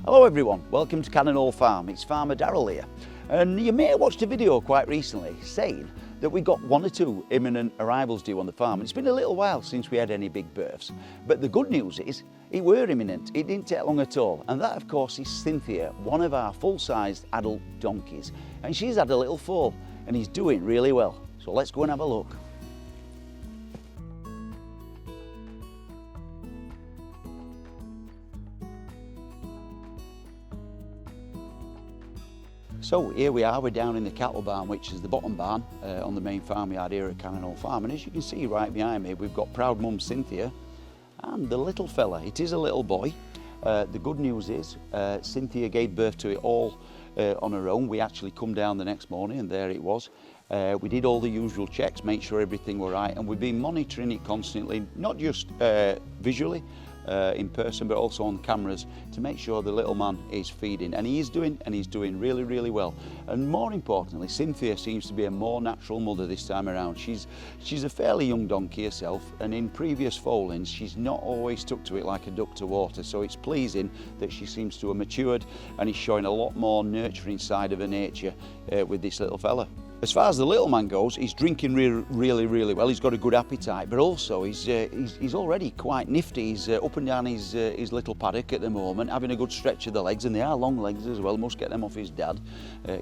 Hello everyone, welcome to Cannonall Farm. It's Farmer Darryl here, and you may have watched a video quite recently saying that we got 1 or 2 imminent arrivals due on the farm. It's been a little while since we had any big births, but the good news is it were imminent. It didn't take long at all, and that of course is Cynthia, one of our full-sized adult donkeys, and she's had a little foal and he's doing really well. So let's go and have a look. So here we are, we're down in the cattle barn, which is the bottom barn on the main farmyard here at Cannonall Farm. And as you can see right behind me, we've got proud mum Cynthia and the little fella. It is a little boy. The good news is Cynthia gave birth to it all on her own. We actually come down the next morning and there it was. We did all the usual checks, make sure everything were right, and we've been monitoring it constantly, not just visually, in person, but also on cameras to make sure the little man is feeding, and he's doing really well. And more importantly, Cynthia seems to be a more natural mother this time around. She's a fairly young donkey herself, and in previous foalings she's not always stuck to it like a duck to water, so it's pleasing that she seems to have matured and is showing a lot more nurturing side of her nature with this little fella. As far as the little man goes, he's drinking really well. He's got a good appetite, but also he's already quite nifty. He's up and down his little paddock at the moment, having a good stretch of the legs, and they are long legs as well. Must get them off his dad,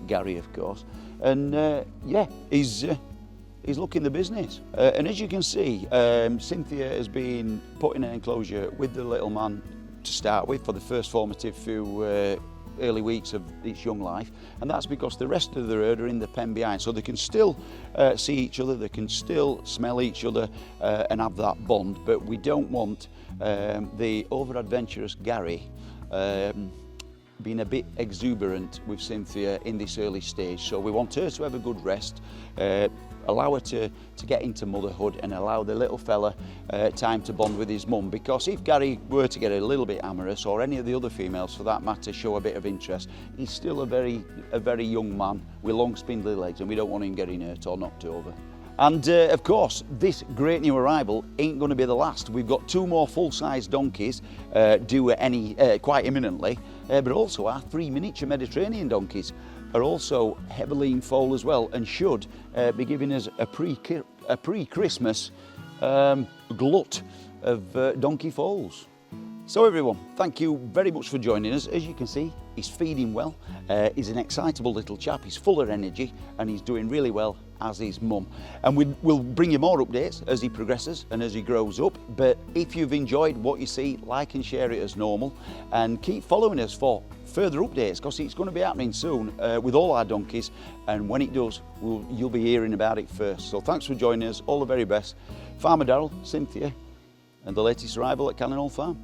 Gary, of course. And yeah, he's looking the business. And as you can see, Cynthia has been put in an enclosure with the little man to start with for the first formative few early weeks of its young life, and that's because the rest of the herd are in the pen behind, so they can still see each other, they can still smell each other and have that bond. But we don't want the over adventurous Gary being a bit exuberant with Cynthia in this early stage, so we want her to have a good rest, allow her to get into motherhood, and allow the little fella time to bond with his mum, because if Gary were to get a little bit amorous, or any of the other females for that matter show a bit of interest, he's still a very young man with long spindly legs, and we don't want him getting hurt or knocked over. And of course, this great new arrival ain't going to be the last. We've got 2 more full-size donkeys due quite imminently, but also our 3 miniature Mediterranean donkeys are also heavily in foal as well, and should be giving us a pre-Christmas glut of donkey foals. So everyone, thank you very much for joining us. As you can see, he's feeding well. He's an excitable little chap. He's full of energy and he's doing really well, as his mum. And we'll bring you more updates as he progresses and as he grows up. But if you've enjoyed what you see, like and share it as normal, and keep following us for further updates, because it's going to be happening soon with all our donkeys, and when it does, you'll be hearing about it first. So thanks for joining us. All the very best. Farmer Darryl, Cynthia, and the latest arrival at Cannonall Farm.